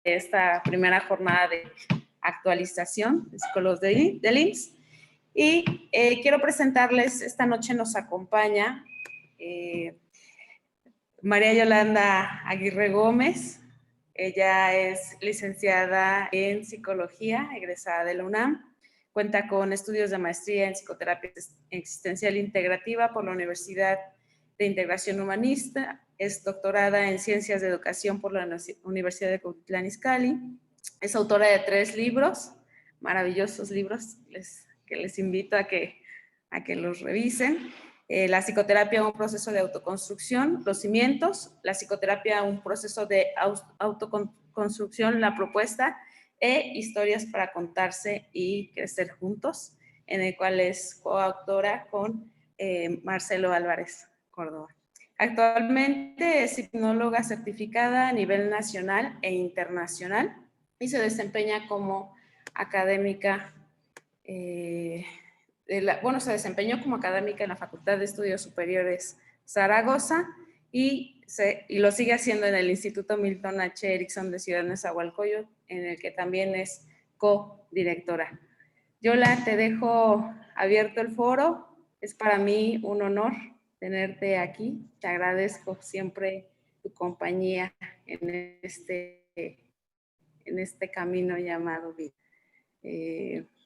esta primera jornada de actualización de psicólogos del IMSS. Y quiero presentarles, esta noche nos acompaña María Yolanda Aguirre Gómez. Ella es licenciada en psicología, egresada de la UNAM. Cuenta con estudios de maestría en psicoterapia existencial integrativa por la Universidad de Integración Humanista. Es doctorada en ciencias de educación por la Universidad de Cuautitlán Izcalli. Es autora de 3 libros, maravillosos libros que les invito a que los revisen. La psicoterapia, un proceso de autoconstrucción, los cimientos, la psicoterapia, un proceso de autoconstrucción, la propuesta, e historias para contarse y crecer juntos, en el cual es coautora con Marcelo Álvarez Córdoba. Actualmente es hipnóloga certificada a nivel nacional e internacional y se desempeña como académica se desempeñó como académica en la Facultad de Estudios Superiores Zaragoza y lo sigue haciendo en el Instituto Milton H. Erickson de Ciudad Nezahualcóyotl, en el que también es co-directora. Yola, te dejo abierto el foro. Es para mí un honor tenerte aquí. Te agradezco siempre tu compañía en este camino llamado vida.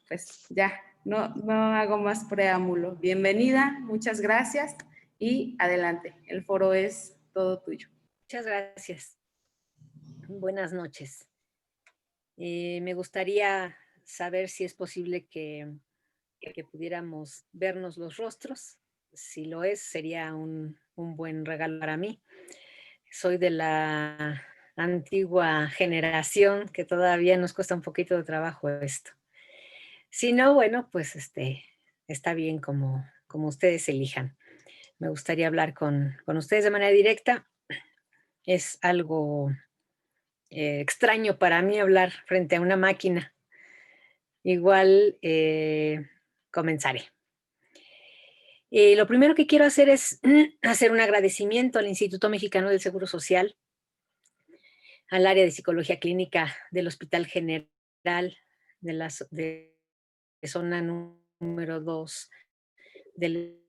Pues ya, no hago más preámbulo. Bienvenida, muchas gracias y adelante. El foro es todo tuyo. Muchas gracias. Buenas noches. Me gustaría saber si es posible que pudiéramos vernos los rostros. Si lo es, sería un buen regalo para mí. Soy de la antigua generación que todavía nos cuesta un poquito de trabajo esto. Si no, bueno, pues está bien como ustedes elijan. Me gustaría hablar con ustedes de manera directa. Es algo extraño para mí hablar frente a una máquina. Igual comenzaré. Lo primero que quiero hacer es hacer un agradecimiento al Instituto Mexicano del Seguro Social, al área de psicología clínica del Hospital General de zona número 2 del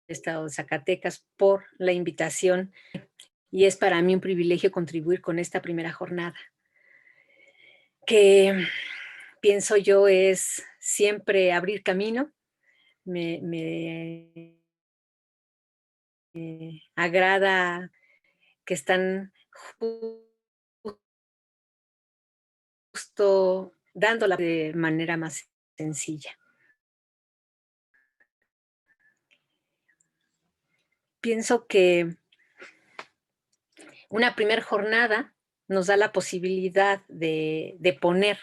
estado de Zacatecas por la invitación, y es para mí un privilegio contribuir con esta primera jornada, que pienso yo es siempre abrir camino. Me agrada que están justo dándola de manera más sencilla. Pienso que una primera jornada nos da la posibilidad de poner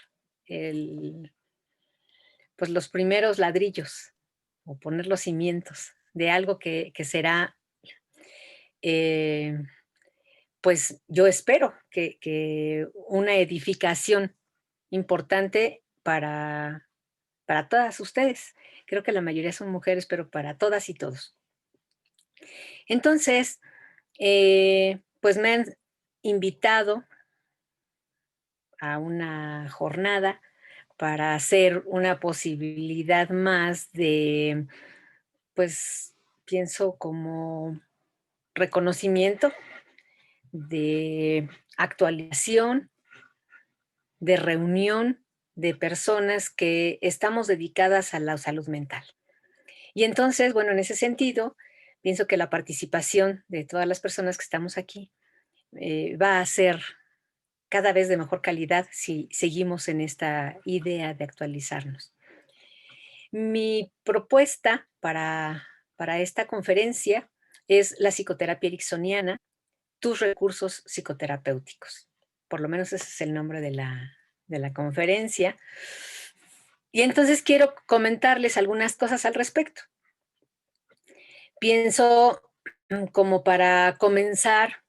pues los primeros ladrillos o poner los cimientos de algo que será, pues yo espero que una edificación importante para todas ustedes. Creo que la mayoría son mujeres, pero para todas y todos. Entonces, pues me han invitado a una jornada para hacer una posibilidad más de, pues, pienso como reconocimiento, de actualización, de reunión de personas que estamos dedicadas a la salud mental. Y entonces, bueno, en ese sentido, pienso que la participación de todas las personas que estamos aquí va a ser cada vez de mejor calidad si seguimos en esta idea de actualizarnos. Mi propuesta para esta conferencia es la psicoterapia ericksoniana, tus recursos psicoterapéuticos. Por lo menos ese es el nombre de la conferencia. Y entonces quiero comentarles algunas cosas al respecto. Pienso como para comenzar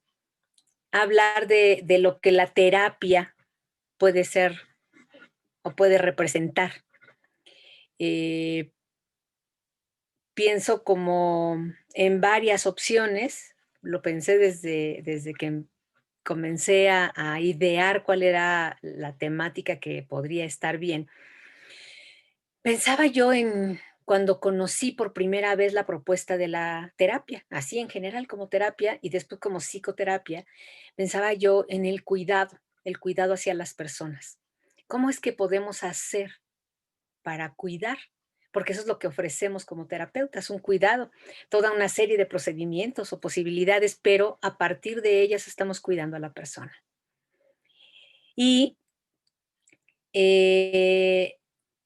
a hablar de lo que la terapia puede ser o puede representar. Pienso como en varias opciones, lo pensé desde que comencé a idear cuál era la temática que podría estar bien, pensaba yo en cuando conocí por primera vez la propuesta de la terapia, así en general como terapia y después como psicoterapia, pensaba yo en el cuidado hacia las personas. ¿Cómo es que podemos hacer para cuidar? Porque eso es lo que ofrecemos como terapeutas, un cuidado, toda una serie de procedimientos o posibilidades, pero a partir de ellas estamos cuidando a la persona. Y eh,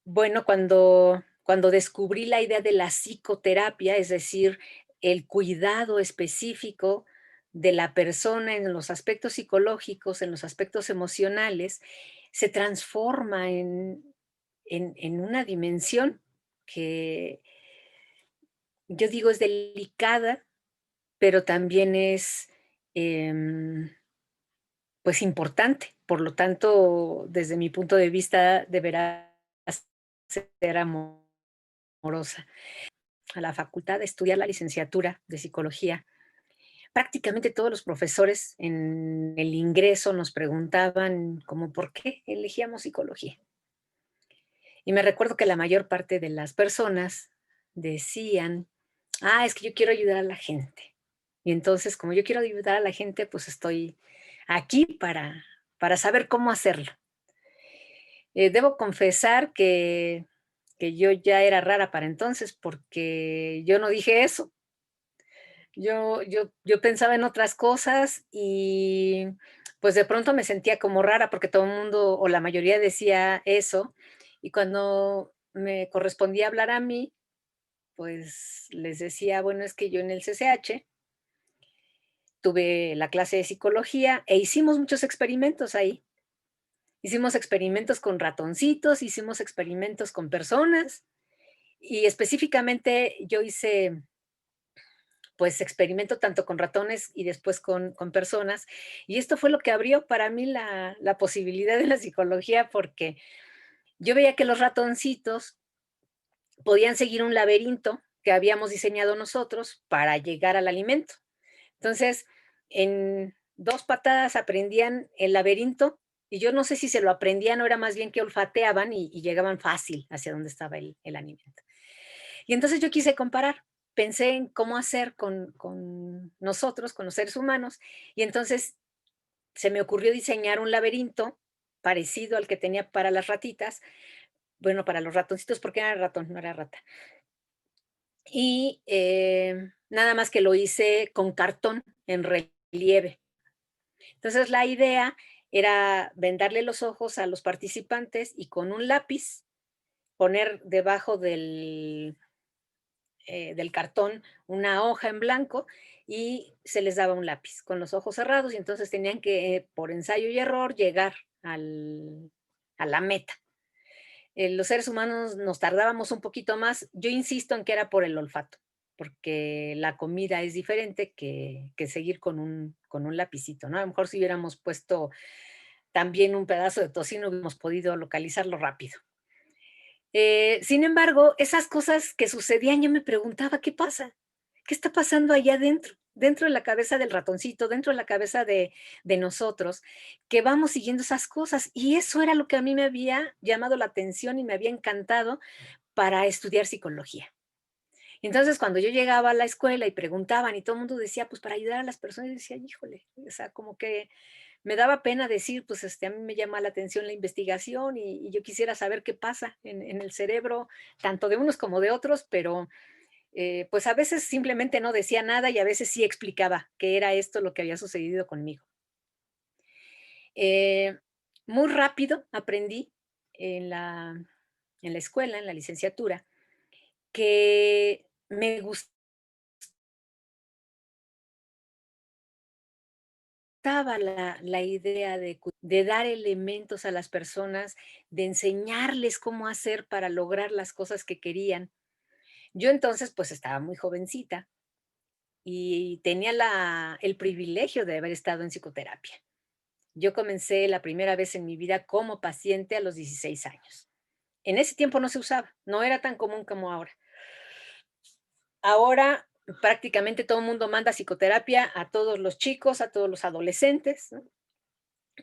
bueno, cuando descubrí la idea de la psicoterapia, es decir, el cuidado específico de la persona en los aspectos psicológicos, en los aspectos emocionales, se transforma en una dimensión que yo digo es delicada, pero también es, em, pues, importante. Por lo tanto, desde mi punto de vista, deberá ser amorosa. A la facultad de estudiar la licenciatura de psicología, prácticamente todos los profesores en el ingreso nos preguntaban como por qué elegíamos psicología. Y me recuerdo que la mayor parte de las personas decían: "Ah, es que yo quiero ayudar a la gente". Y entonces, como yo quiero ayudar a la gente, pues estoy aquí para saber cómo hacerlo. Debo confesar que yo ya era rara para entonces, porque yo no dije eso. Yo pensaba en otras cosas y, pues, de pronto me sentía como rara, porque todo el mundo, o la mayoría decía eso, y cuando me correspondía hablar a mí, pues, les decía: "Bueno, es que yo en el CCH tuve la clase de psicología e hicimos muchos experimentos ahí. Hicimos experimentos con ratoncitos, hicimos experimentos con personas, y específicamente yo hice, pues, experimento tanto con ratones y después con personas, y esto fue lo que abrió para mí la posibilidad de la psicología, porque yo veía que los ratoncitos podían seguir un laberinto que habíamos diseñado nosotros para llegar al alimento. Entonces, en 2 patadas aprendían el laberinto, y yo no sé si se lo aprendían o era más bien que olfateaban y llegaban fácil hacia donde estaba el alimento. Y entonces yo quise comparar, pensé en cómo hacer con nosotros, con los seres humanos, y entonces se me ocurrió diseñar un laberinto parecido al que tenía para las ratitas, bueno, para los ratoncitos, porque era ratón, no era rata. Y, nada más que lo hice con cartón en relieve. Entonces, la idea era vendarle los ojos a los participantes y con un lápiz poner debajo del cartón una hoja en blanco y se les daba un lápiz con los ojos cerrados y entonces tenían que, por ensayo y error, llegar a la meta. Los seres humanos nos tardábamos un poquito más. Yo insisto en que era por el olfato, porque la comida es diferente que seguir con un lapicito, ¿no? A lo mejor si hubiéramos puesto también un pedazo de tocino, hubiéramos podido localizarlo rápido. Sin embargo, esas cosas que sucedían, yo me preguntaba, ¿qué pasa? ¿Qué está pasando allá adentro? Dentro de la cabeza del ratoncito, dentro de la cabeza de nosotros, que vamos siguiendo esas cosas. Y eso era lo que a mí me había llamado la atención y me había encantado para estudiar psicología. Y entonces, cuando yo llegaba a la escuela y preguntaban y todo el mundo decía, pues para ayudar a las personas, yo decía, híjole, o sea, como que me daba pena decir, pues, a mí me llama la atención la investigación y yo quisiera saber qué pasa en el cerebro, tanto de unos como de otros, pero, pues, a veces simplemente no decía nada y a veces sí explicaba que era esto lo que había sucedido conmigo. Eh, Muy rápido aprendí en la en la escuela, en la licenciatura, que me gustaba la idea de dar elementos a las personas, de enseñarles cómo hacer para lograr las cosas que querían. Yo entonces, pues, estaba muy jovencita y tenía el privilegio de haber estado en psicoterapia. Yo comencé la primera vez en mi vida como paciente a los 16 años. En ese tiempo no se usaba, no era tan común como ahora. Ahora prácticamente todo el mundo manda psicoterapia a todos los chicos, a todos los adolescentes, ¿no?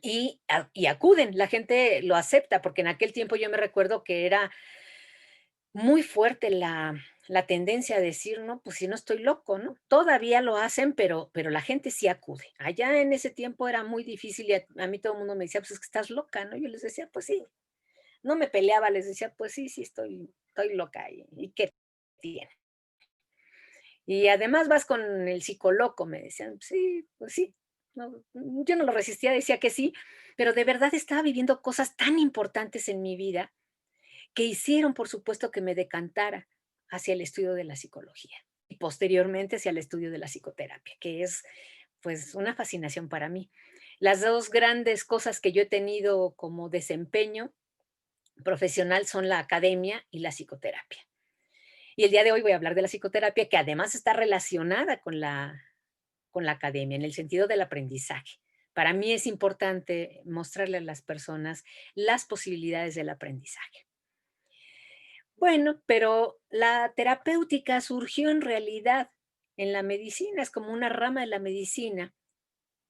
Y acuden, la gente lo acepta, porque en aquel tiempo yo me recuerdo que era muy fuerte la tendencia a decir: "No, pues si no estoy loco", ¿no? Todavía lo hacen, pero la gente sí acude. Allá en ese tiempo era muy difícil y a mí todo el mundo me decía: "Pues es que estás loca", ¿no? Yo les decía: "Pues sí". No me peleaba, les decía: "Pues sí, sí, estoy loca, ¿y qué tiene?". Y además vas con el psicoloco, me decían. Sí, pues sí. No, yo no lo resistía, decía que sí, pero de verdad estaba viviendo cosas tan importantes en mi vida que hicieron, por supuesto, que me decantara hacia el estudio de la psicología y posteriormente hacia el estudio de la psicoterapia, que es, pues, una fascinación para mí. Las 2 grandes cosas que yo he tenido como desempeño profesional son la academia y la psicoterapia. Y el día de hoy voy a hablar de la psicoterapia, que además está relacionada con la academia, en el sentido del aprendizaje. Para mí es importante mostrarle a las personas las posibilidades del aprendizaje. Bueno, pero la terapéutica surgió en realidad en la medicina, es como una rama de la medicina,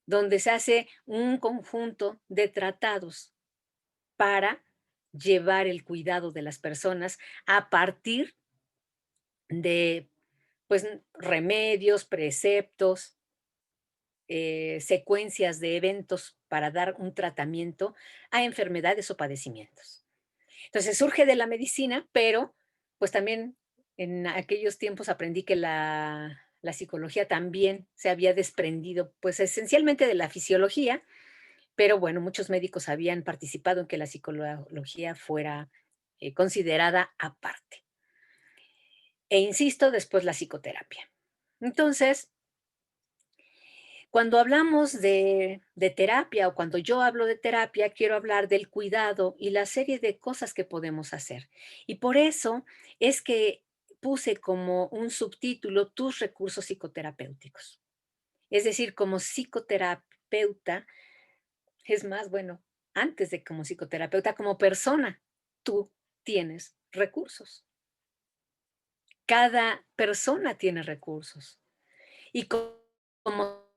donde se hace un conjunto de tratados para llevar el cuidado de las personas a partir de, pues, remedios, preceptos, secuencias de eventos para dar un tratamiento a enfermedades o padecimientos. Entonces surge de la medicina, pero pues también en aquellos tiempos aprendí que la psicología también se había desprendido, pues esencialmente de la fisiología, pero bueno, muchos médicos habían participado en que la psicología fuera considerada aparte. E insisto, después la psicoterapia. Entonces, cuando hablamos de terapia o cuando yo hablo de terapia, quiero hablar del cuidado y la serie de cosas que podemos hacer. Y por eso es que puse como un subtítulo tus recursos psicoterapéuticos. Es decir, como psicoterapeuta, es más, bueno, antes de como psicoterapeuta, como persona, tú tienes recursos. Cada persona tiene recursos. Y como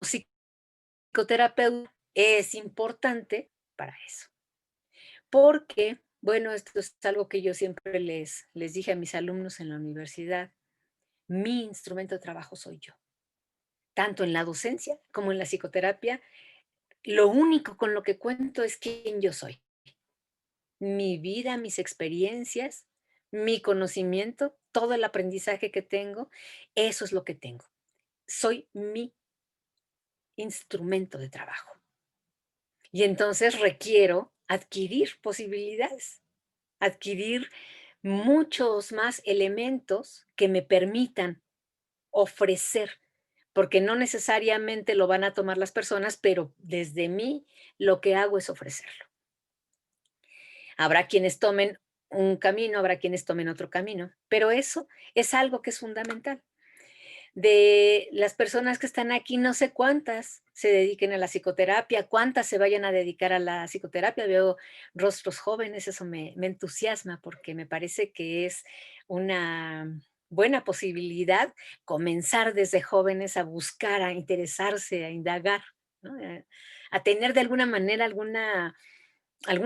psicoterapeuta es importante para eso, porque, bueno, esto es algo que yo siempre les dije a mis alumnos en la universidad, mi instrumento de trabajo soy yo, tanto en la docencia como en la psicoterapia, lo único con lo que cuento es quién yo soy, mi vida, mis experiencias, mi conocimiento, todo el aprendizaje que tengo, eso es lo que tengo. Soy mi instrumento de trabajo. Y entonces requiero adquirir posibilidades, adquirir muchos más elementos que me permitan ofrecer, porque no necesariamente lo van a tomar las personas, pero desde mí lo que hago es ofrecerlo. Habrá quienes tomen un camino, habrá quienes tomen otro camino, pero eso es algo que es fundamental. De las personas que están aquí, no sé cuántas se dediquen a la psicoterapia, cuántas se vayan a dedicar a la psicoterapia. Veo rostros jóvenes, eso me entusiasma porque me parece que es una buena posibilidad comenzar desde jóvenes a buscar, a interesarse, a indagar, ¿no? A tener de alguna manera algún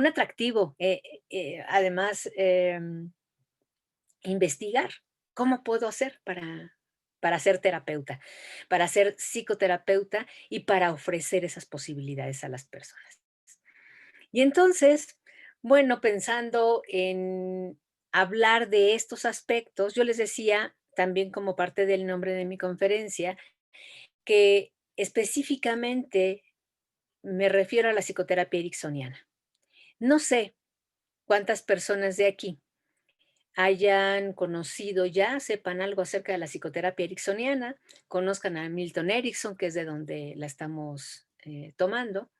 atractivo. Además, investigar cómo puedo hacer para ser terapeuta, para ser psicoterapeuta y para ofrecer esas posibilidades a las personas. Y entonces, bueno, pensando en hablar de estos aspectos, yo les decía también como parte del nombre de mi conferencia que específicamente me refiero a la psicoterapia ericksoniana. No sé cuántas personas de aquí hayan conocido ya, sepan algo acerca de la psicoterapia ericksoniana, conozcan a Milton Erickson, que es de donde la estamos tomando,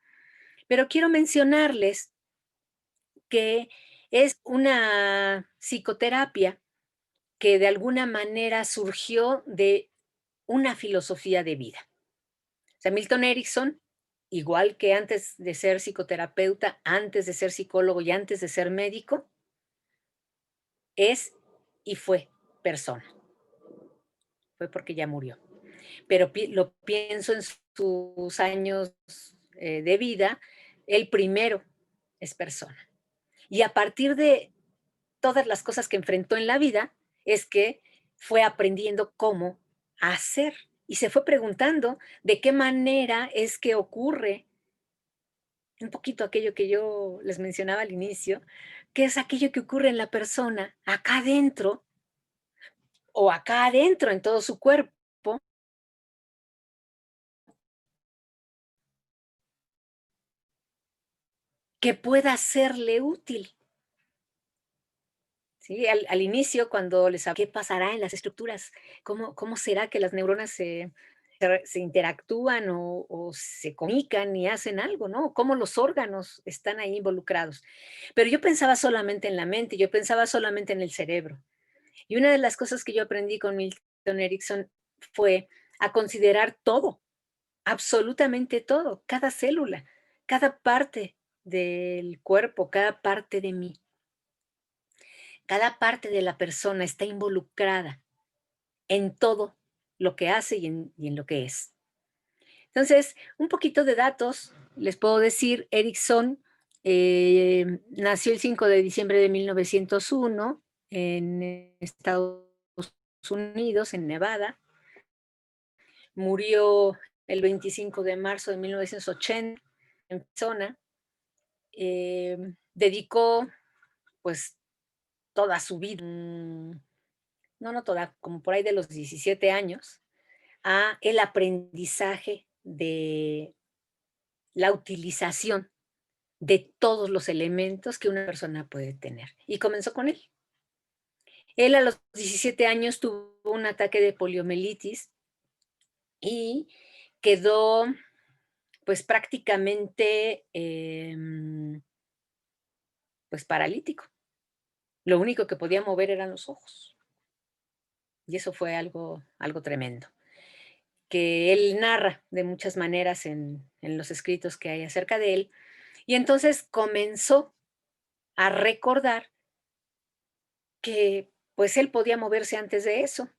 pero quiero mencionarles que es una psicoterapia que de alguna manera surgió de una filosofía de vida. O sea, Milton Erickson, igual que antes de ser psicoterapeuta, antes de ser psicólogo y antes de ser médico, es y fue persona. fue porque ya murió. Pero lo pienso en sus años de vida, el primero es persona. Y a partir de todas las cosas que enfrentó en la vida, es que fue aprendiendo cómo hacer y se fue preguntando de qué manera es que ocurre un poquito aquello que yo les mencionaba al inicio, que es aquello que ocurre en la persona acá adentro o acá adentro en todo su cuerpo, que pueda serle útil. ¿Sí? Al inicio, cuando les hablaba, ¿qué pasará en las estructuras? ¿Cómo será que las neuronas se interactúan o se comunican y hacen algo, ¿no? ¿Cómo los órganos están ahí involucrados? Pero yo pensaba solamente en la mente, yo pensaba solamente en el cerebro. Y una de las cosas que yo aprendí con Milton Erickson fue a considerar todo, absolutamente todo, cada célula, cada parte del cuerpo, cada parte de mí. Cada parte de la persona está involucrada en todo lo que hace y en lo que es. Entonces, un poquito de datos, les puedo decir, Erickson nació el 5 de diciembre de 1901 en Estados Unidos, en Nevada. Murió el 25 de marzo de 1980 en Arizona. Dedicó, pues, toda su vida, no toda, como por ahí de los 17 años, a el aprendizaje de la utilización de todos los elementos que una persona puede tener. Y comenzó con él. Él a los 17 años tuvo un ataque de poliomielitis y quedó pues prácticamente pues paralítico. Lo único que podía mover eran los ojos. Y eso fue algo tremendo, que él narra de muchas maneras en los escritos que hay acerca de él. Y entonces comenzó a recordar que pues él podía moverse antes de eso,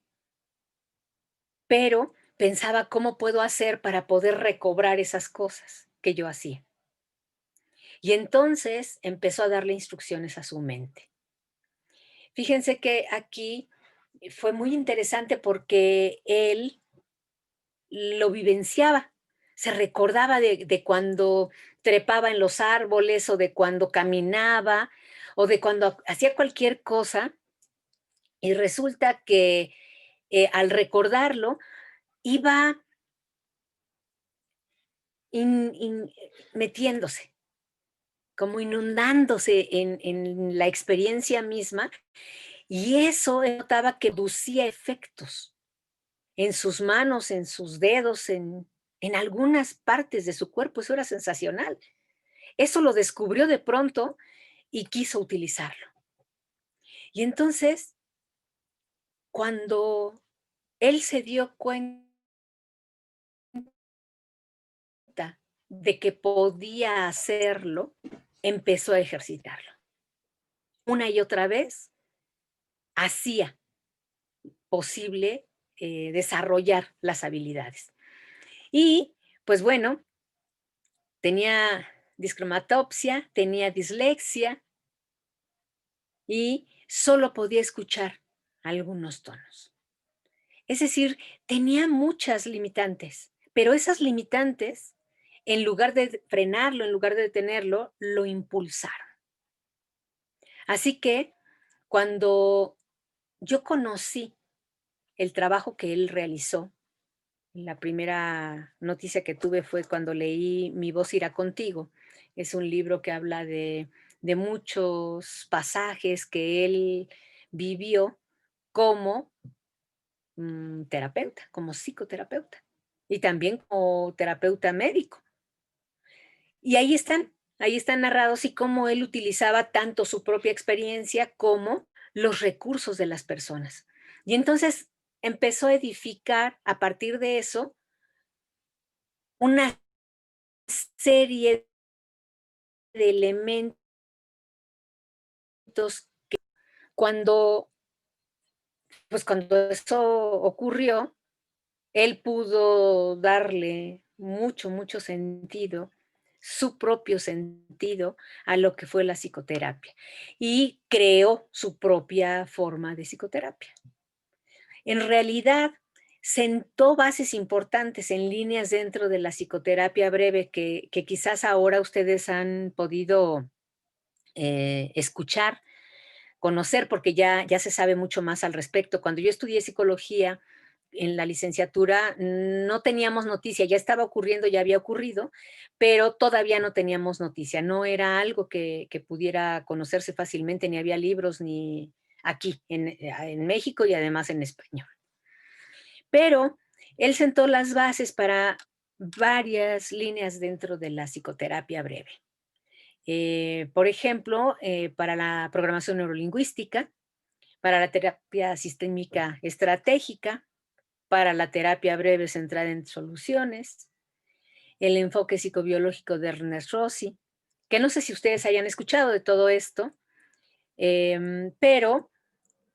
pero pensaba cómo puedo hacer para poder recobrar esas cosas que yo hacía. Y entonces empezó a darle instrucciones a su mente. Fíjense que aquí fue muy interesante porque él lo vivenciaba, se recordaba de cuando trepaba en los árboles o de cuando caminaba o de cuando hacía cualquier cosa y resulta que al recordarlo iba metiéndose, como inundándose en la experiencia misma y eso notaba que producía efectos en sus manos, en sus dedos, en algunas partes de su cuerpo. Eso era sensacional. Eso lo descubrió de pronto y quiso utilizarlo. Y entonces, cuando él se dio cuenta de que podía hacerlo, empezó a ejercitarlo. Una y otra vez hacía posible desarrollar las habilidades. Y pues bueno, tenía discromatopsia, tenía dislexia y solo podía escuchar algunos tonos. Es decir, tenía muchas limitantes, pero esas limitantes, en lugar de frenarlo, en lugar de detenerlo, lo impulsaron. Así que cuando yo conocí el trabajo que él realizó, la primera noticia que tuve fue cuando leí Mi voz irá contigo. Es un libro que habla de muchos pasajes que él vivió como terapeuta, como psicoterapeuta y también como terapeuta médico. Y ahí están narrados y cómo él utilizaba tanto su propia experiencia como los recursos de las personas. Y entonces empezó a edificar a partir de eso una serie de elementos que cuando pues cuando eso ocurrió, él pudo darle mucho, mucho sentido, su propio sentido a lo que fue la psicoterapia y creó su propia forma de psicoterapia. En realidad, sentó bases importantes en líneas dentro de la psicoterapia breve que quizás ahora ustedes han podido escuchar, conocer, porque ya se sabe mucho más al respecto. Cuando yo estudié psicología en la licenciatura, no teníamos noticia, ya estaba ocurriendo, ya había ocurrido, pero todavía no teníamos noticia. No era algo que pudiera conocerse fácilmente, ni había libros, ni aquí en México y además en español. Pero él sentó las bases para varias líneas dentro de la psicoterapia breve. Por ejemplo, para la programación neurolingüística, para la terapia sistémica estratégica, para la terapia breve centrada en soluciones, el enfoque psicobiológico de Ernest Rossi, que no sé si ustedes hayan escuchado de todo esto, pero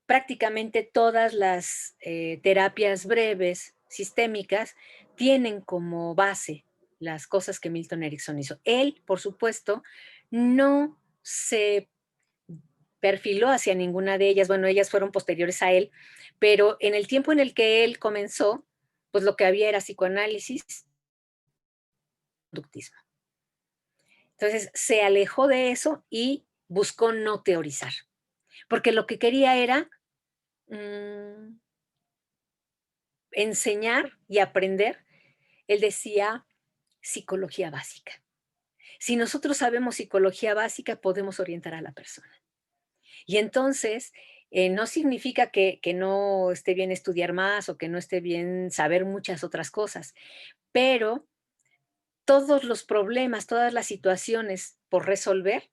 prácticamente todas las terapias breves sistémicas tienen como base las cosas que Milton Erickson hizo. Él, por supuesto, no se perfiló hacia ninguna de ellas, bueno, ellas fueron posteriores a él, pero en el tiempo en el que él comenzó, pues lo que había era psicoanálisis, conductismo. Entonces se alejó de eso y buscó no teorizar, porque lo que quería era mmm, enseñar y aprender. Él decía psicología básica. Si nosotros sabemos psicología básica, podemos orientar a la persona. Y entonces, no significa que no esté bien estudiar más o que no esté bien saber muchas otras cosas, pero todos los problemas, todas las situaciones por resolver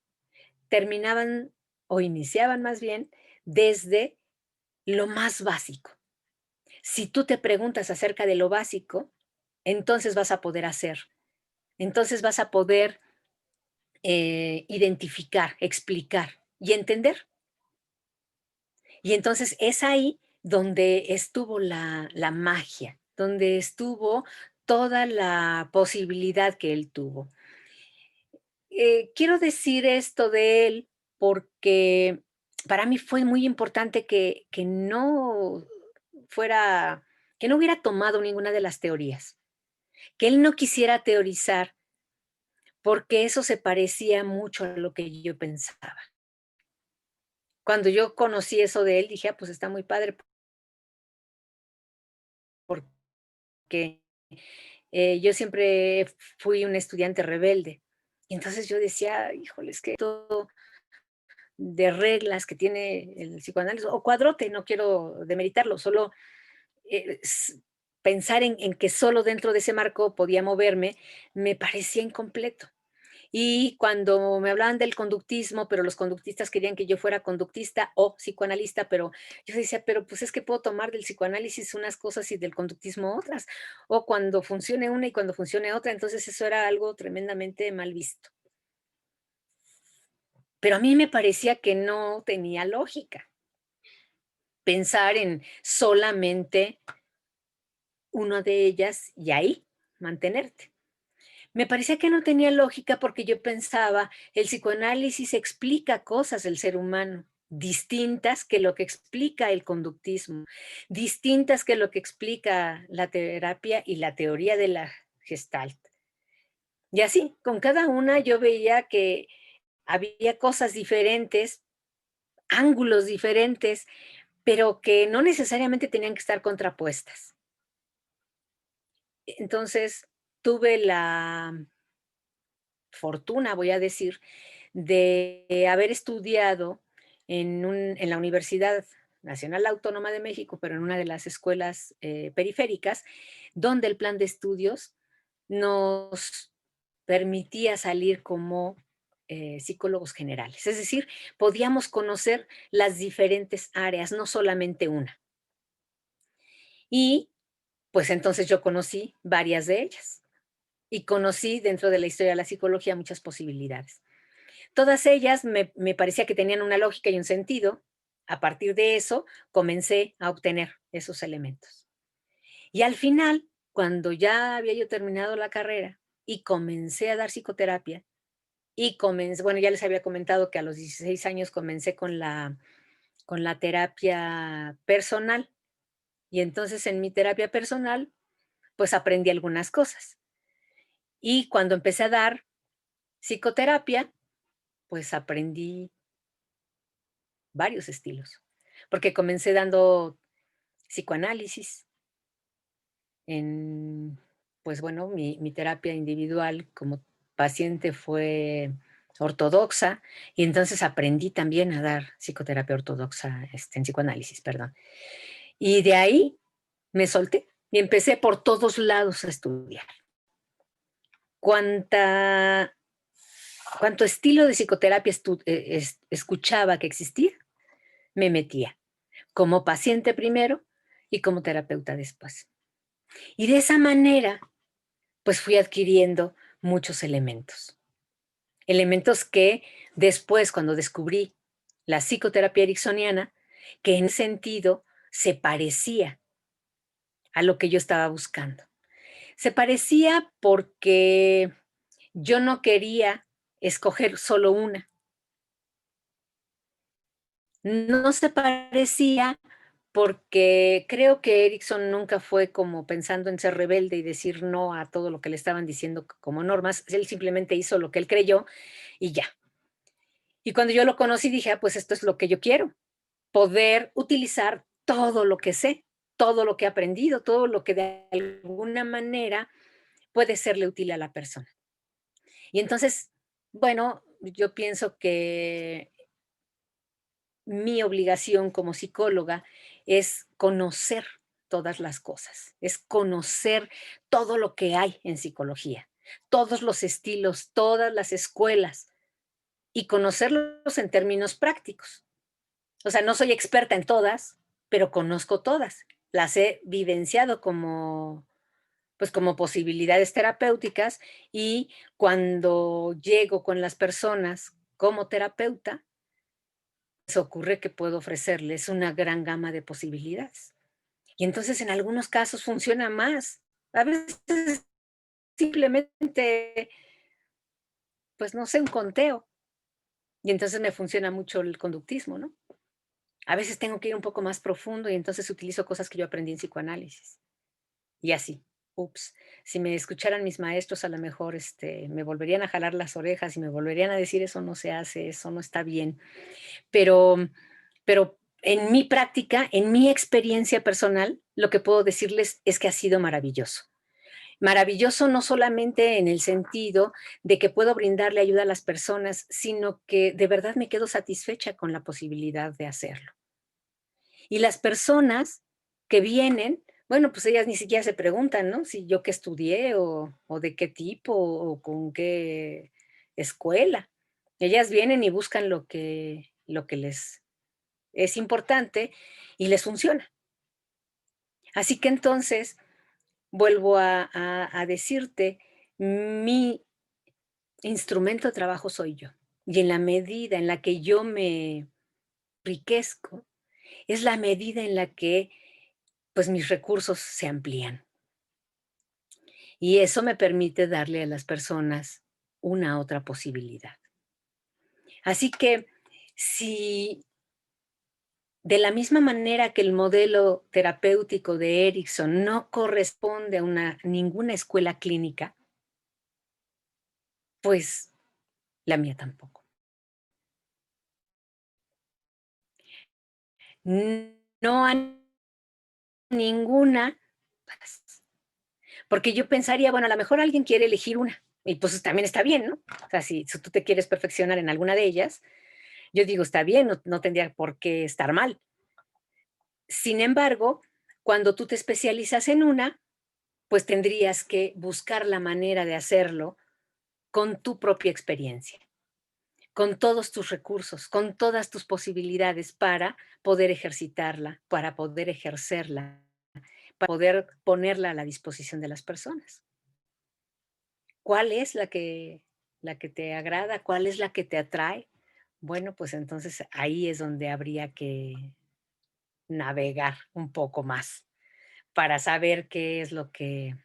terminaban o iniciaban más bien desde lo más básico. Si tú te preguntas acerca de lo básico, entonces vas a poder hacer, entonces vas a poder identificar, explicar y entender. Y entonces es ahí donde estuvo la magia, donde estuvo toda la posibilidad que él tuvo. Quiero decir esto de él porque para mí fue muy importante que no fuera, que no hubiera tomado ninguna de las teorías, que él no quisiera teorizar porque eso se parecía mucho a lo que yo pensaba. Cuando yo conocí eso de él, dije, ah, pues está muy padre porque yo siempre fui un estudiante rebelde. Y entonces yo decía, híjole, es que todo de reglas que tiene el psicoanálisis, o cuadrote, no quiero demeritarlo, solo pensar en que solo dentro de ese marco podía moverme, me parecía incompleto. Y cuando me hablaban del conductismo, pero los conductistas querían que yo fuera conductista o psicoanalista, pero yo decía, pero pues es que puedo tomar del psicoanálisis unas cosas y del conductismo otras, o cuando funcione una y cuando funcione otra, entonces eso era algo tremendamente mal visto. Pero a mí me parecía que no tenía lógica pensar en solamente una de ellas y ahí mantenerte. Me parecía que no tenía lógica porque yo pensaba, el psicoanálisis explica cosas del ser humano distintas que lo que explica el conductismo, distintas que lo que explica la terapia y la teoría de la Gestalt. Y así, con cada una yo veía que había cosas diferentes, ángulos diferentes, pero que no necesariamente tenían que estar contrapuestas. Entonces, tuve la fortuna, voy a decir, de haber estudiado en la Universidad Nacional Autónoma de México, pero en una de las escuelas periféricas, donde el plan de estudios nos permitía salir como psicólogos generales. Es decir, podíamos conocer las diferentes áreas, no solamente una. Y pues entonces yo conocí varias de ellas y conocí dentro de la historia de la psicología muchas posibilidades. Todas ellas me parecía que tenían una lógica y un sentido, a partir de eso comencé a obtener esos elementos. Y al final, cuando ya había yo terminado la carrera y comencé a dar psicoterapia, y comencé, bueno, ya les había comentado que a los 16 años comencé con la terapia personal. Y entonces en mi terapia personal, pues aprendí algunas cosas. Y cuando empecé a dar psicoterapia, pues aprendí varios estilos, porque comencé dando psicoanálisis en, pues bueno, mi terapia individual como paciente fue ortodoxa y entonces aprendí también a dar psicoterapia ortodoxa, en psicoanálisis, perdón. Y de ahí me solté y empecé por todos lados a estudiar. Cuánta cuánto estilo de psicoterapia escuchaba que existía, me metía, como paciente primero y como terapeuta después. Y de esa manera, pues fui adquiriendo muchos elementos. Elementos que después, cuando descubrí la psicoterapia ericksoniana, que en sentido se parecía a lo que yo estaba buscando. Se parecía porque yo no quería escoger solo una. No se parecía porque creo que Erickson nunca fue como pensando en ser rebelde y decir no a todo lo que le estaban diciendo como normas. Él simplemente hizo lo que él creyó y ya. Y cuando yo lo conocí dije, ah, pues esto es lo que yo quiero, poder utilizar todo lo que sé, todo lo que he aprendido, todo lo que de alguna manera puede serle útil a la persona. Y entonces, bueno, yo pienso que mi obligación como psicóloga es conocer todas las cosas, es conocer todo lo que hay en psicología, todos los estilos, todas las escuelas y conocerlos en términos prácticos. O sea, no soy experta en todas, pero conozco todas. Las he vivenciado como, pues como posibilidades terapéuticas y cuando llego con las personas como terapeuta, se ocurre que puedo ofrecerles una gran gama de posibilidades. Y entonces en algunos casos funciona más. A veces simplemente, pues no sé, un conteo. Y entonces me funciona mucho el conductismo, ¿no? A veces tengo que ir un poco más profundo y entonces utilizo cosas que yo aprendí en psicoanálisis. Y así, ups, si me escucharan mis maestros, a lo mejor me volverían a jalar las orejas y me volverían a decir eso no se hace, eso no está bien. Pero, pero en mi práctica, en mi experiencia personal, lo que puedo decirles es que ha sido maravilloso. Maravilloso no solamente en el sentido de que puedo brindarle ayuda a las personas, sino que de verdad me quedo satisfecha con la posibilidad de hacerlo. Y las personas que vienen, bueno, pues ellas ni siquiera se preguntan, ¿no? Si yo qué estudié o de qué tipo o con qué escuela. Ellas vienen y buscan lo que les es importante y les funciona. Así que entonces, vuelvo a decirte, mi instrumento de trabajo soy yo. Y en la medida en la que yo me enriquezco, es la medida en la que pues mis recursos se amplían. Y eso me permite darle a las personas una otra posibilidad. Así que si de la misma manera que el modelo terapéutico de Erickson no corresponde a ninguna escuela clínica, pues la mía tampoco. No a ninguna, porque yo pensaría, bueno, a lo mejor alguien quiere elegir una, y pues también está bien, ¿no? O sea, si tú te quieres perfeccionar en alguna de ellas, yo digo, está bien, no tendría por qué estar mal. Sin embargo, cuando tú te especializas en una, pues tendrías que buscar la manera de hacerlo con tu propia experiencia, con todos tus recursos, con todas tus posibilidades para poder ejercitarla, para poder ejercerla, para poder ponerla a la disposición de las personas. ¿Cuál es la que te agrada? ¿Cuál es la que te atrae? bueno, pues entonces ahí es donde habría que navegar un poco más para saber qué es lo que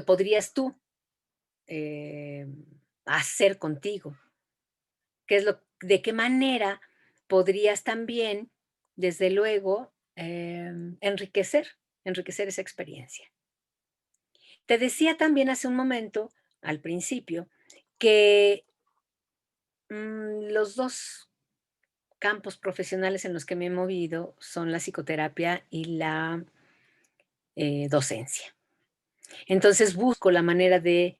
podrías tú eh, hacer contigo, de qué manera podrías también, desde luego, enriquecer esa experiencia. Te decía también hace un momento, al principio, que los dos campos profesionales en los que me he movido son la psicoterapia y la docencia. Entonces busco la manera de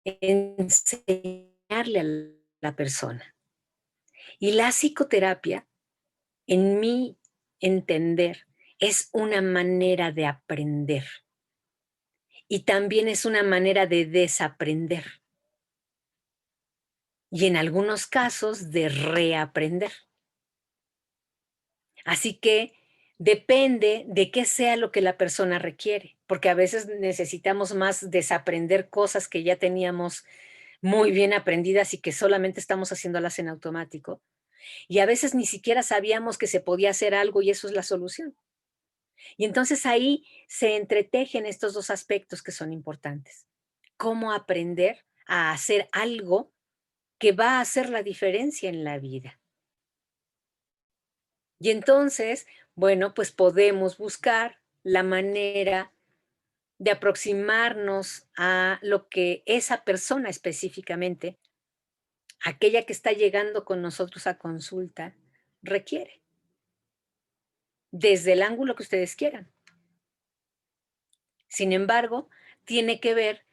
enseñarle a la persona. Y la psicoterapia, en mi entender, es una manera de aprender y también es una manera de desaprender y en algunos casos de reaprender. Así que depende de qué sea lo que la persona requiere, porque a veces necesitamos más desaprender cosas que ya teníamos muy bien aprendidas y que solamente estamos haciéndolas en automático. Y a veces ni siquiera sabíamos que se podía hacer algo y eso es la solución. Y entonces ahí se entretejen estos dos aspectos que son importantes. Cómo aprender a hacer algo que va a hacer la diferencia en la vida. Y entonces, bueno, pues podemos buscar la manera de aproximarnos a lo que esa persona específicamente, aquella que está llegando con nosotros a consulta, requiere, desde el ángulo que ustedes quieran. Sin embargo, tiene que ver,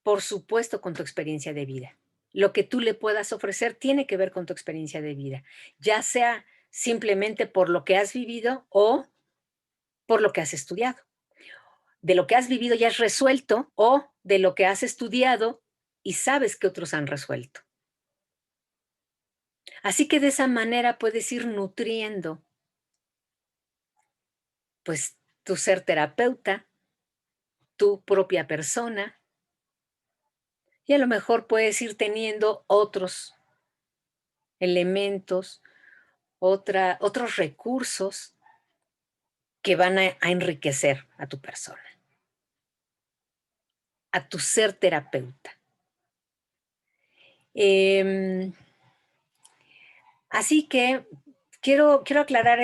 por supuesto, con tu experiencia de vida. Lo que tú le puedas ofrecer tiene que ver con tu experiencia de vida, ya sea simplemente por lo que has vivido o por lo que has estudiado. De lo que has vivido ya has resuelto o de lo que has estudiado y sabes que otros han resuelto. Así que de esa manera puedes ir nutriendo, pues, tu ser terapeuta, tu propia persona, y a lo mejor puedes ir teniendo otros elementos, otros recursos que van a enriquecer a tu persona, a tu ser terapeuta. Em, Así que quiero aclarar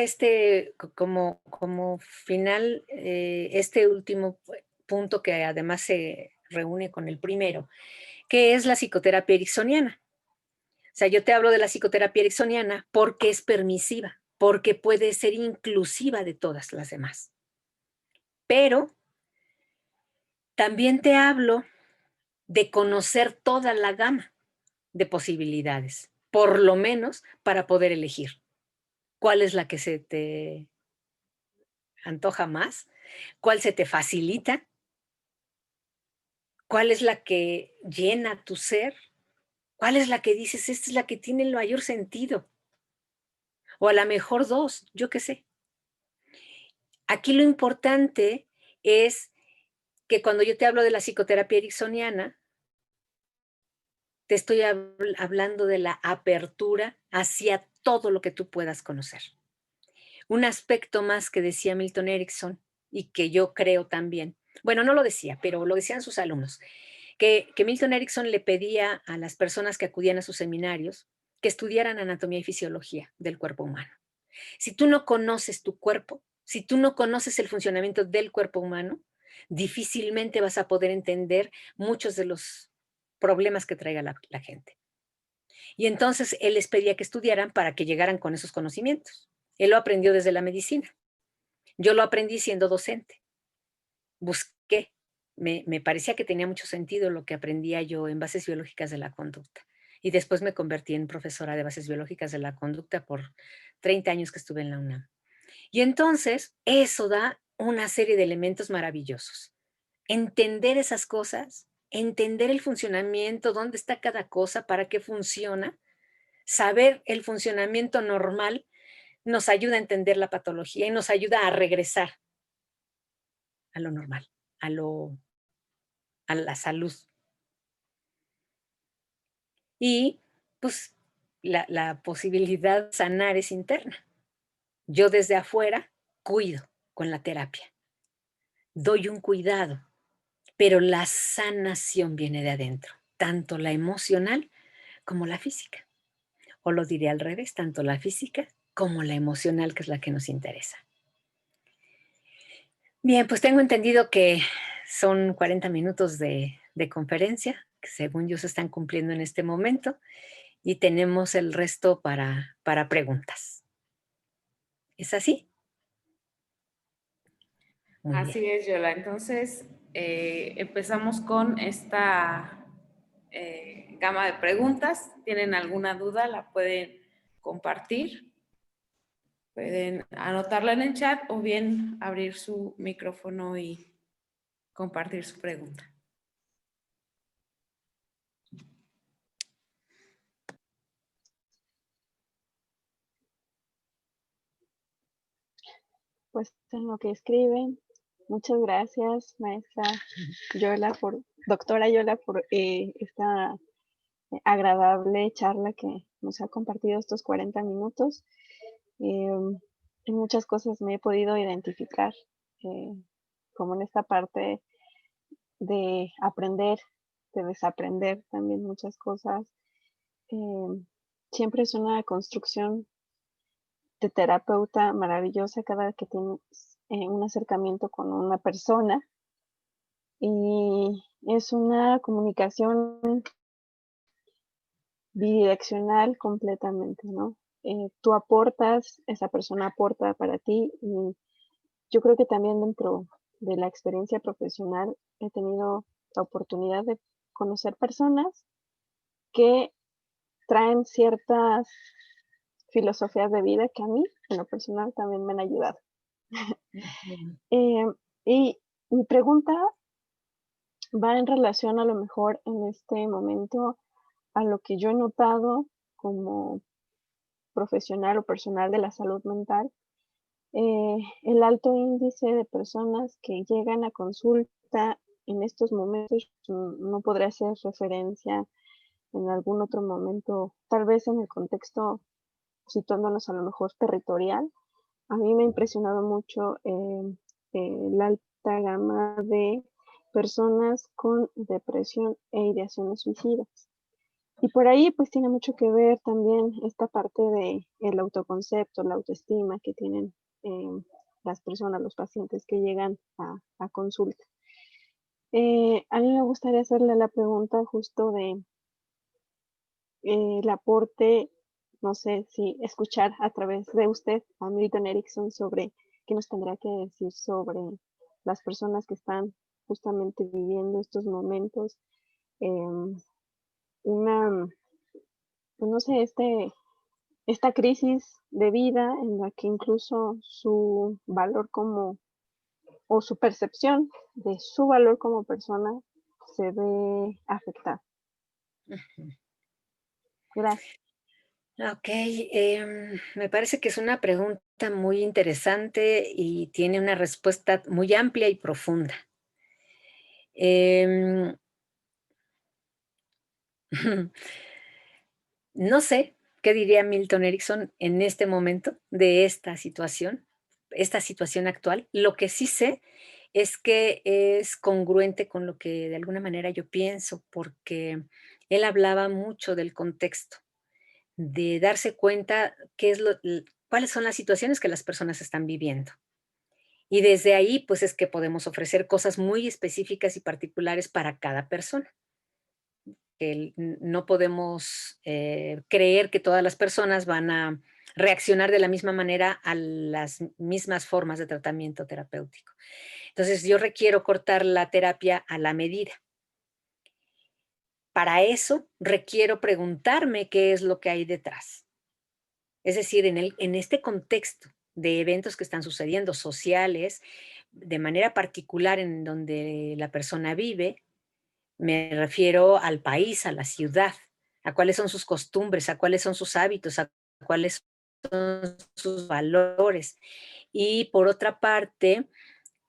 como final, este último punto que además se reúne con el primero, que es la psicoterapia ericksoniana. O sea, yo te hablo de la psicoterapia ericksoniana porque es permisiva, porque puede ser inclusiva de todas las demás. Pero también te hablo de conocer toda la gama de posibilidades, por lo menos para poder elegir cuál es la que se te antoja más, cuál se te facilita, cuál es la que llena tu ser, cuál es la que dices, esta es la que tiene el mayor sentido, o a lo mejor dos, yo qué sé. Aquí lo importante es que cuando yo te hablo de la psicoterapia ericksoniana, te estoy hablando de la apertura hacia todo lo que tú puedas conocer. Un aspecto más que decía Milton Erickson y que yo creo también, bueno, no lo decía, pero lo decían sus alumnos, que Milton Erickson le pedía a las personas que acudían a sus seminarios que estudiaran anatomía y fisiología del cuerpo humano. Si tú no conoces tu cuerpo, si tú no conoces el funcionamiento del cuerpo humano, difícilmente vas a poder entender muchos de los problemas que traiga la gente. Y entonces él les pedía que estudiaran para que llegaran con esos conocimientos. Él lo aprendió desde la medicina. Yo lo aprendí siendo docente. Busqué, me parecía que tenía mucho sentido lo que aprendía yo en bases biológicas de la conducta. Y después me convertí en profesora de bases biológicas de la conducta por 30 años que estuve en la UNAM. Y entonces eso da una serie de elementos maravillosos. Entender esas cosas, entender el funcionamiento, dónde está cada cosa, para qué funciona, saber el funcionamiento normal nos ayuda a entender la patología y nos ayuda a regresar a lo normal, a a la salud. Y pues la posibilidad de sanar es interna. Yo desde afuera cuido con la terapia, doy un cuidado, pero la sanación viene de adentro, tanto la emocional como la física. O lo diré al revés, tanto la física como la emocional, que es la que nos interesa. Bien, pues tengo entendido que son 40 minutos de conferencia, que según yo se están cumpliendo en este momento, y tenemos el resto para preguntas. ¿Es así? Muy bien. Así es, Yola. Entonces, empezamos con esta gama de preguntas. ¿Tienen alguna duda? La pueden compartir. Pueden anotarla en el chat o bien abrir su micrófono y compartir su pregunta. Pues en lo que escriben, muchas gracias, maestra Yola, doctora Yola, por esta agradable charla que nos ha compartido estos 40 minutos. En muchas cosas me he podido identificar, como en esta parte de aprender, de desaprender también muchas cosas. Siempre es una construcción de terapeuta maravillosa cada vez que tienes un acercamiento con una persona, y es una comunicación bidireccional completamente, ¿no? Tú aportas, esa persona aporta para ti, y yo creo que también dentro de la experiencia profesional he tenido la oportunidad de conocer personas que traen ciertas filosofías de vida que a mí, en lo personal, también me han ayudado. Y mi pregunta va en relación a lo mejor en este momento a lo que yo he notado como profesional o personal de la salud mental, el alto índice de personas que llegan a consulta en estos momentos. No podré hacer referencia en algún otro momento, tal vez en el contexto, situándonos a lo mejor territorial. A mí me ha impresionado mucho la alta gama de personas con depresión e ideaciones suicidas. Y por ahí pues tiene mucho que ver también esta parte de el autoconcepto, la autoestima que tienen las personas, los pacientes que llegan a consulta. A mí me gustaría hacerle la pregunta justo de el aporte, no sé si escuchar a través de usted a Milton Erickson sobre qué nos tendrá que decir sobre las personas que están justamente viviendo estos momentos, una, no sé, esta crisis de vida en la que incluso su valor o su percepción de su valor como persona se ve afectada. Gracias. Ok, me parece que es una pregunta muy interesante y tiene una respuesta muy amplia y profunda. Em, no sé qué diría Milton Erickson en este momento de esta situación actual. Lo que sí sé es que es congruente con lo que de alguna manera yo pienso, porque él hablaba mucho del contexto, de darse cuenta qué es cuáles son las situaciones que las personas están viviendo. Y desde ahí, pues es que podemos ofrecer cosas muy específicas y particulares para cada persona. No podemos creer que todas las personas van a reaccionar de la misma manera a las mismas formas de tratamiento terapéutico. Entonces, yo requiero cortar la terapia a la medida. Para eso, requiero preguntarme qué es lo que hay detrás. Es decir, en este contexto de eventos que están sucediendo sociales, de manera particular en donde la persona vive, me refiero al país, a la ciudad, a cuáles son sus costumbres, a cuáles son sus hábitos, a cuáles son sus valores. Y por otra parte,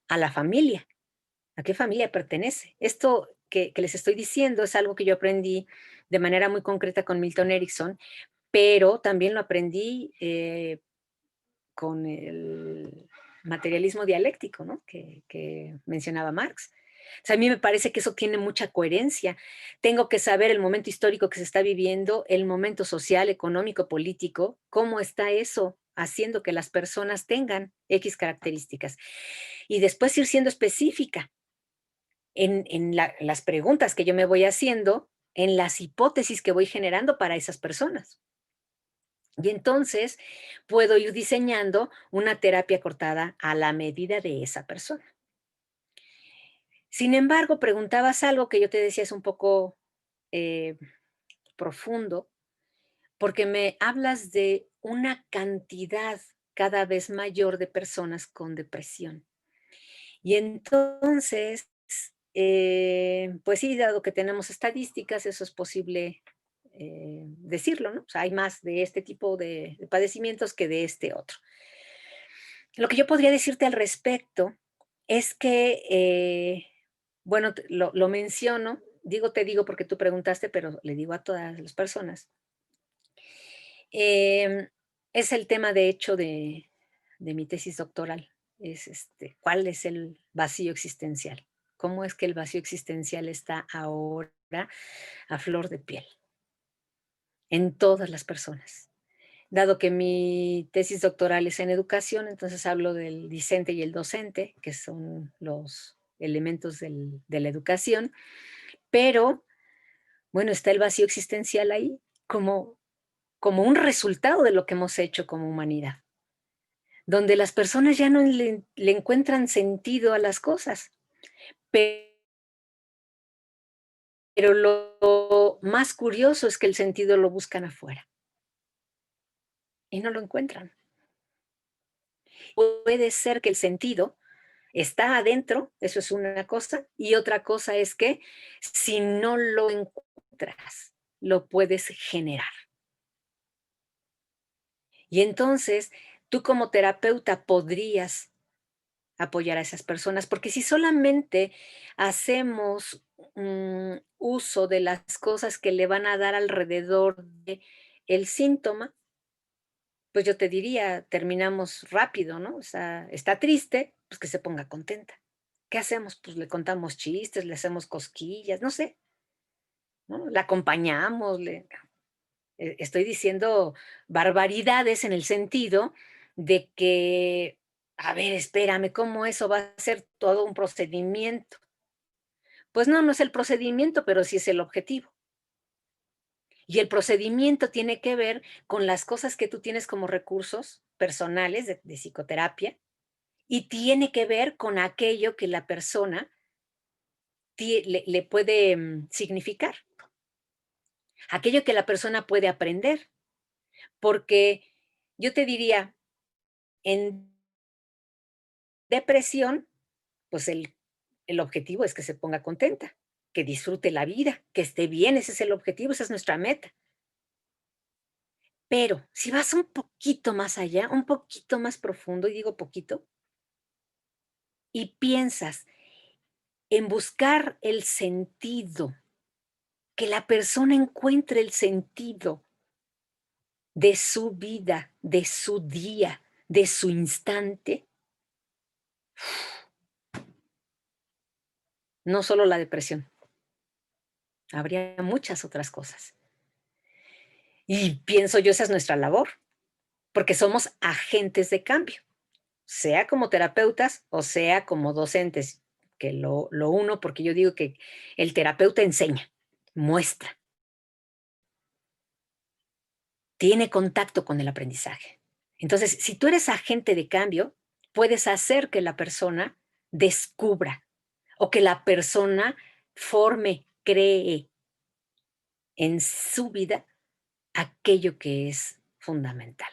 a la familia. ¿A qué familia pertenece? Esto que les estoy diciendo es algo que yo aprendí de manera muy concreta con Milton Erickson, pero también lo aprendí con el materialismo dialéctico, ¿no? que mencionaba Marx. O sea, a mí me parece que eso tiene mucha coherencia. Tengo que saber el momento histórico que se está viviendo, el momento social, económico, político, cómo está eso haciendo que las personas tengan X características. Y después ir siendo específica en las preguntas que yo me voy haciendo, en las hipótesis que voy generando para esas personas. Y entonces puedo ir diseñando una terapia cortada a la medida de esa persona. Sin embargo, preguntabas algo que yo te decía es un poco eh, profundo, porque me hablas de una cantidad cada vez mayor de personas con depresión. Y entonces, pues sí, dado que tenemos estadísticas, eso es posible decirlo, ¿no? O sea, hay más de este tipo de padecimientos que de este otro. Lo que yo podría decirte al respecto es que, bueno, lo menciono, te digo porque tú preguntaste, pero le digo a todas las personas. Es el tema, de hecho, de mi tesis doctoral. Es ¿cuál es el vacío existencial? ¿Cómo es que el vacío existencial está ahora a flor de piel en todas las personas? Dado que mi tesis doctoral es en educación, entonces hablo del discente y el docente, que son los elementos de la educación, pero bueno, está el vacío existencial ahí como un resultado de lo que hemos hecho como humanidad, donde las personas ya no le encuentran sentido a las cosas, pero lo más curioso es que el sentido lo buscan afuera y no lo encuentran. Puede ser que el sentido está adentro, eso es una cosa, y otra cosa es que si no lo encuentras, lo puedes generar. Y entonces, tú como terapeuta podrías apoyar a esas personas, porque si solamente hacemos uso de las cosas que le van a dar alrededor del síntoma, pues yo te diría, terminamos rápido, ¿no? O sea, está triste, pues que se ponga contenta. ¿Qué hacemos? Pues le contamos chistes, le hacemos cosquillas, no sé, ¿no? La acompañamos, estoy diciendo barbaridades en el sentido de que, a ver, espérame, ¿cómo eso va a ser todo un procedimiento? Pues no, no es el procedimiento, pero sí es el objetivo. Y el procedimiento tiene que ver con las cosas que tú tienes como recursos personales de psicoterapia y tiene que ver con aquello que la persona le puede significar, aquello que la persona puede aprender. Porque yo te diría, en depresión, pues el objetivo es que se ponga contenta, que disfrute la vida, que esté bien, ese es el objetivo, esa es nuestra meta. Pero si vas un poquito más allá, un poquito más profundo, y digo poquito, y piensas en buscar el sentido, que la persona encuentre el sentido de su vida, de su día, de su instante, no solo la depresión, habría muchas otras cosas. Y pienso yo, esa es nuestra labor, porque somos agentes de cambio, sea como terapeutas o sea como docentes, que lo uno porque yo digo que el terapeuta enseña, muestra, tiene contacto con el aprendizaje. Entonces, si tú eres agente de cambio, puedes hacer que la persona descubra o que la persona forme, cree en su vida aquello que es fundamental.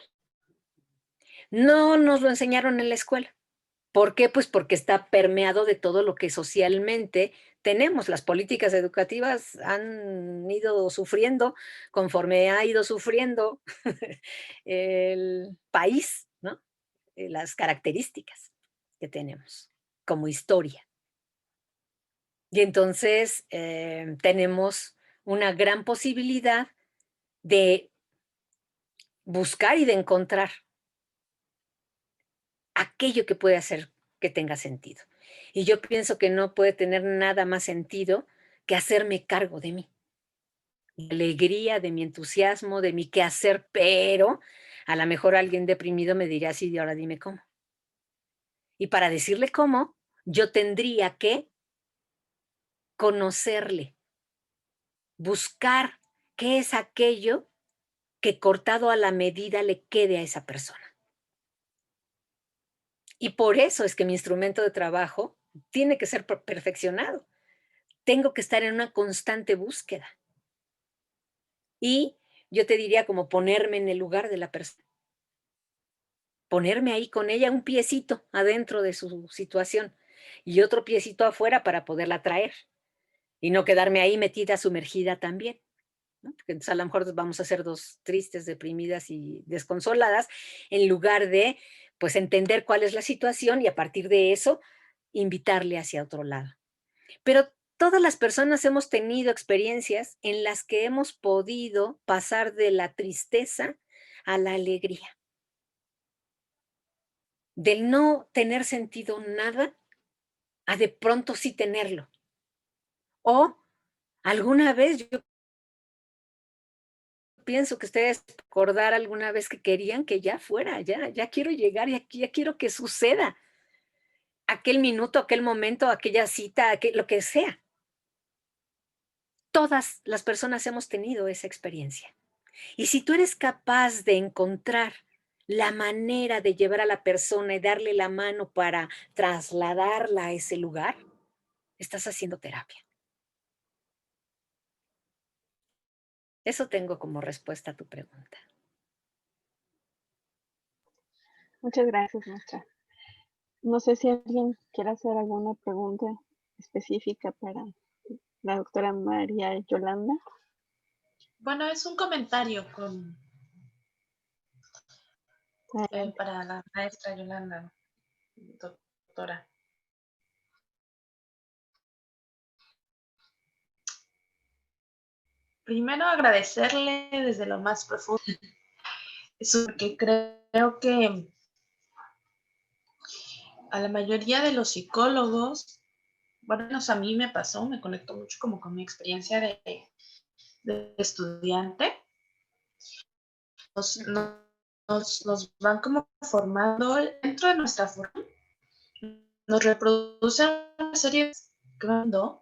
No nos lo enseñaron en la escuela. ¿Por qué? Pues porque está permeado de todo lo que socialmente tenemos. Las políticas educativas han ido sufriendo conforme ha ido sufriendo el país, ¿no? Las características que tenemos como historia. Y entonces tenemos una gran posibilidad de buscar y de encontrar aquello que puede hacer que tenga sentido. Y yo pienso que no puede tener nada más sentido que hacerme cargo de mí, de mi alegría, de mi entusiasmo, de mi quehacer, pero a lo mejor alguien deprimido me dirá, sí, y ahora dime cómo. Y para decirle cómo, yo tendría que conocerle, buscar qué es aquello que cortado a la medida le quede a esa persona. Y por eso es que mi instrumento de trabajo tiene que ser perfeccionado. Tengo que estar en una constante búsqueda. Y yo te diría como ponerme en el lugar de la persona. Ponerme ahí con ella, un piecito adentro de su situación y otro piecito afuera para poderla traer. Y no quedarme ahí metida, sumergida también, ¿no? Porque entonces a lo mejor vamos a ser dos tristes, deprimidas y desconsoladas, en lugar de, pues, entender cuál es la situación y a partir de eso, invitarle hacia otro lado. Pero todas las personas hemos tenido experiencias en las que hemos podido pasar de la tristeza a la alegría. Del no tener sentido nada a de pronto sí tenerlo. O alguna vez yo pienso que ustedes recordar alguna vez que querían que ya fuera, ya quiero llegar, ya quiero que suceda aquel minuto, aquel momento, aquella cita, lo que sea. Todas las personas hemos tenido esa experiencia. Y si tú eres capaz de encontrar la manera de llevar a la persona y darle la mano para trasladarla a ese lugar, estás haciendo terapia. Eso tengo como respuesta a tu pregunta. Muchas gracias, maestra. No sé si alguien quiere hacer alguna pregunta específica para la doctora María Yolanda. Bueno, es un comentario Adelante. para la maestra Yolanda, doctora. Primero agradecerle desde lo más profundo, porque creo que a la mayoría de los psicólogos, bueno, a mí me pasó, me conectó mucho como con mi experiencia de estudiante, nos van como formando dentro de nuestra forma, nos reproducen una serie de cuando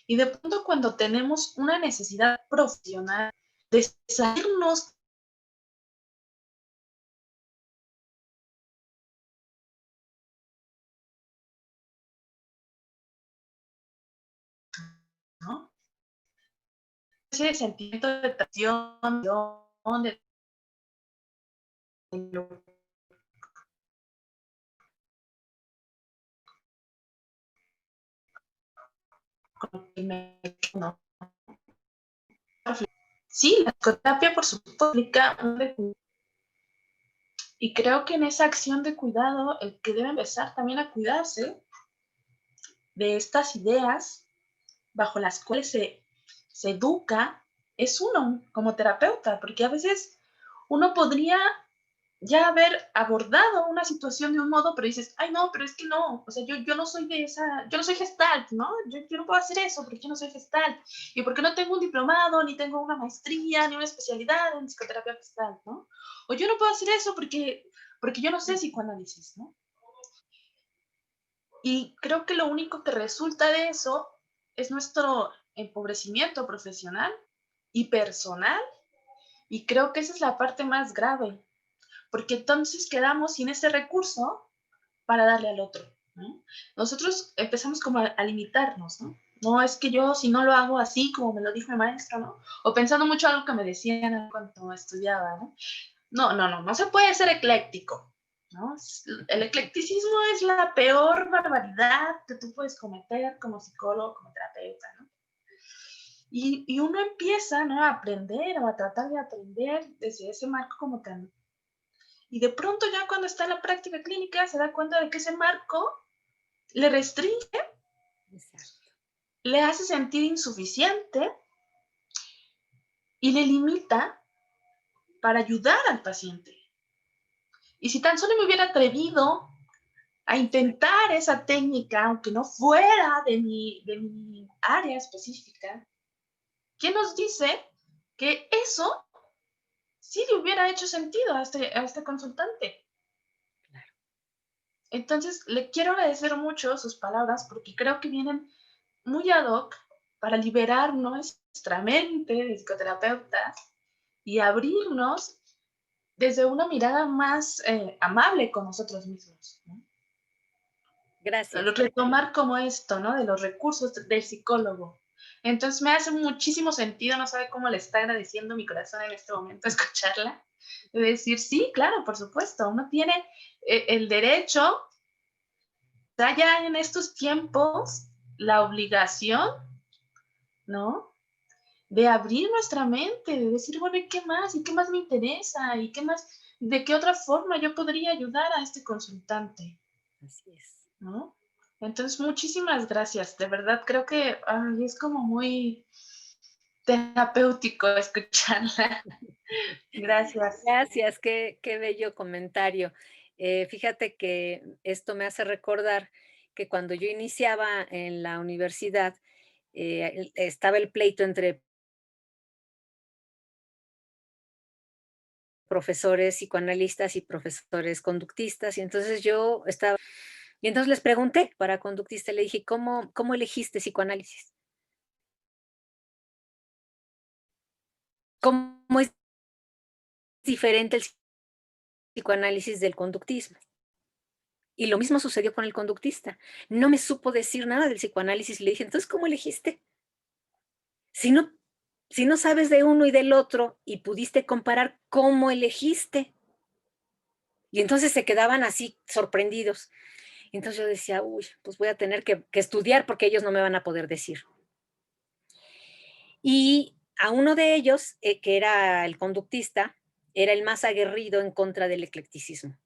y de pronto cuando tenemos una necesidad profesional de salirnos, ¿no? Ese sentimiento de tensión, de ¿no? Sí, la psicoterapia por supuesto implica y creo que en esa acción de cuidado el que debe empezar también a cuidarse de estas ideas bajo las cuales se educa es uno como terapeuta, porque a veces uno podría ya haber abordado una situación de un modo, pero dices, ay no, pero es que no, o sea, yo no soy de esa, yo no soy Gestalt, ¿no? Yo no puedo hacer eso porque yo no soy Gestalt, y porque no tengo un diplomado, ni tengo una maestría, ni una especialidad en psicoterapia Gestalt, ¿no? O yo no puedo hacer eso porque yo no sé psicoanálisis, ¿no? Y creo que lo único que resulta de eso es nuestro empobrecimiento profesional y personal, y creo que esa es la parte más grave, porque entonces quedamos sin ese recurso para darle al otro, ¿no? Nosotros empezamos como a limitarnos, ¿no? No, es que yo si no lo hago así como me lo dijo el maestro, ¿no? O pensando mucho algo que me decían cuando estudiaba, ¿no? No se puede ser ecléctico, ¿no? El eclecticismo es la peor barbaridad que tú puedes cometer como psicólogo, como terapeuta, ¿no? Y uno empieza, ¿no?, a aprender o a tratar de aprender desde ese marco como tan... Y de pronto ya cuando está en la práctica clínica se da cuenta de que ese marco le restringe, Exacto. le hace sentir insuficiente y le limita para ayudar al paciente. Y si tan solo me hubiera atrevido a intentar esa técnica, aunque no fuera de mi área específica, ¿quién nos dice que eso sí le hubiera hecho sentido a este consultante? Entonces, le quiero agradecer mucho sus palabras porque creo que vienen muy ad hoc para liberar nuestra mente de psicoterapeutas y abrirnos desde una mirada más amable con nosotros mismos, ¿no? Gracias. Retomar como esto, ¿no? De los recursos del psicólogo. Entonces me hace muchísimo sentido, no sabe cómo le está agradeciendo mi corazón en este momento escucharla. De decir, sí, claro, por supuesto, uno tiene el derecho, ya en estos tiempos, la obligación, ¿no? De abrir nuestra mente, de decir, bueno, ¿y qué más? ¿Y qué más me interesa? ¿Y qué más? ¿De qué otra forma yo podría ayudar a este consultante? Así es. ¿No? Entonces, muchísimas gracias. De verdad, creo que es como muy terapéutico escucharla. Gracias. Gracias, qué bello comentario. Fíjate que esto me hace recordar que cuando yo iniciaba en la universidad, estaba el pleito entre profesores psicoanalistas y profesores conductistas, y entonces yo estaba, y entonces les pregunté para conductista, le dije, ¿cómo elegiste psicoanálisis? ¿Cómo es diferente el psicoanálisis del conductismo? Y lo mismo sucedió con el conductista. No me supo decir nada del psicoanálisis. Le dije, entonces, ¿cómo elegiste? Si no, si no sabes de uno y del otro y pudiste comparar, ¿cómo elegiste? Y entonces se quedaban así sorprendidos. Entonces yo decía, uy, pues voy a tener que estudiar porque ellos no me van a poder decir. Y a uno de ellos, que era el conductista, era el más aguerrido en contra del eclecticismo.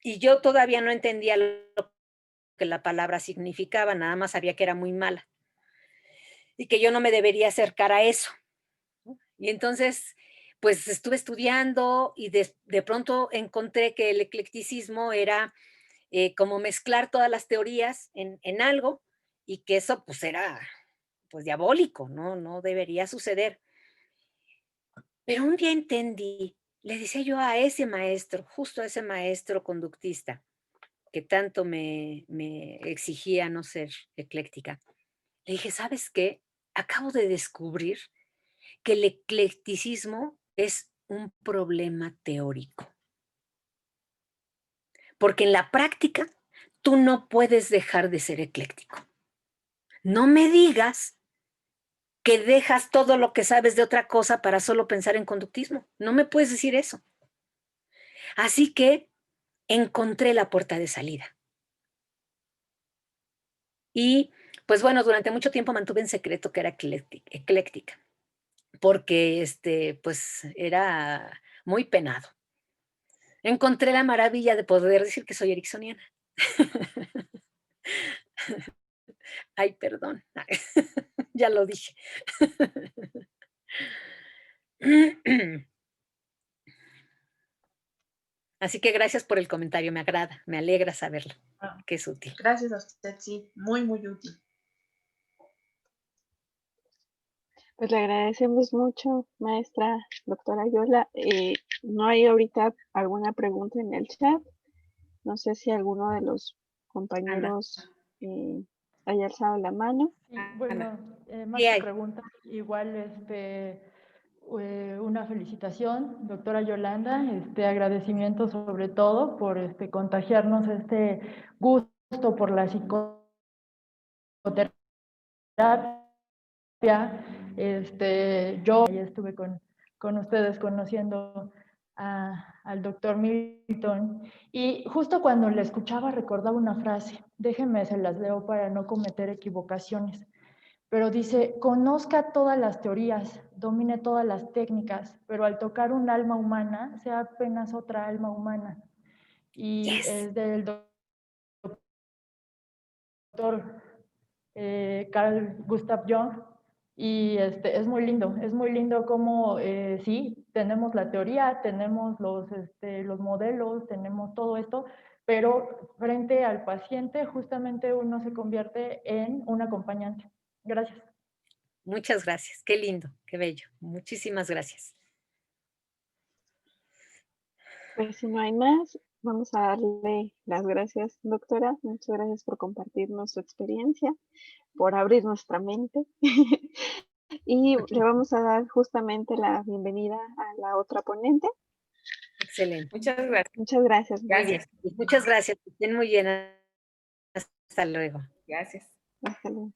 Y yo todavía no entendía lo que la palabra significaba, nada más sabía que era muy mala y que yo no me debería acercar a eso. Y entonces, pues estuve estudiando y de pronto encontré que el eclecticismo era como mezclar todas las teorías en algo y que eso pues era pues diabólico, no debería suceder. Pero un día entendí, le decía yo a ese maestro, justo a ese maestro conductista, que tanto me exigía no ser ecléctica. Le dije, ¿sabes qué? Acabo de descubrir que el eclecticismo es un problema teórico. Porque en la práctica tú no puedes dejar de ser ecléctico. No me digas que dejas todo lo que sabes de otra cosa para solo pensar en conductismo. No me puedes decir eso. Así que encontré la puerta de salida. Y pues bueno, durante mucho tiempo mantuve en secreto que era ecléctica, porque pues era muy penado. Encontré la maravilla de poder decir que soy ericksoniana. Ay, perdón, ya lo dije. Así que gracias por el comentario, me agrada, me alegra saberlo, que es útil. Gracias a usted, sí, muy, muy útil. Pues le agradecemos mucho, maestra doctora Yola. No hay ahorita alguna pregunta en el chat. No sé si alguno de los Ana. compañeros haya alzado la mano. Sí, Ana. bueno, más Sí que hay. preguntas, igual una felicitación, doctora Yolanda, agradecimiento sobre todo por contagiarnos este gusto por la psicoterapia. Yo ya estuve con ustedes conociendo al doctor Milton y justo cuando le escuchaba recordaba una frase, déjenme se las leo para no cometer equivocaciones, pero dice, conozca todas las teorías, domine todas las técnicas, pero al tocar un alma humana, sea apenas otra alma humana. Y Yes. es del doctor Carl Gustav Jung, Y es muy lindo cómo sí, tenemos la teoría, tenemos los modelos, tenemos todo esto, pero frente al paciente justamente uno se convierte en un acompañante. Gracias. Muchas gracias. Qué lindo, qué bello. Muchísimas gracias. Pues si no hay más, vamos a darle las gracias, doctora. Muchas gracias por compartirnos su experiencia, por abrir nuestra mente. Y le vamos a dar justamente la bienvenida a la otra ponente. Excelente. Muchas gracias. Muchas gracias. Muy bien. Gracias. Muchas gracias. Que estén muy bien. Hasta luego. Gracias. Hasta luego.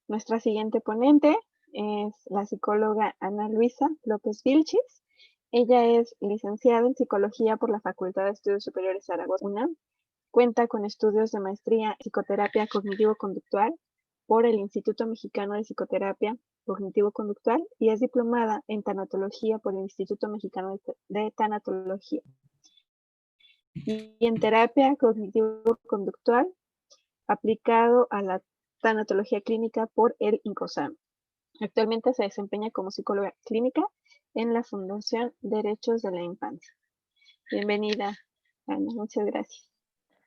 Nuestra siguiente ponente es la psicóloga Ana Luisa López Vilchis. Ella es licenciada en Psicología por la Facultad de Estudios Superiores Zaragoza, UNAM. Cuenta con estudios de maestría en Psicoterapia Cognitivo-Conductual por el Instituto Mexicano de Psicoterapia Cognitivo-Conductual y es diplomada en Tanatología por el Instituto Mexicano de Tanatología. Y en Terapia Cognitivo-Conductual aplicado a la tanatología clínica por el INCOSAM. Actualmente se desempeña como psicóloga clínica en la Fundación Derechos de la Infancia. Bienvenida, Ana, muchas gracias.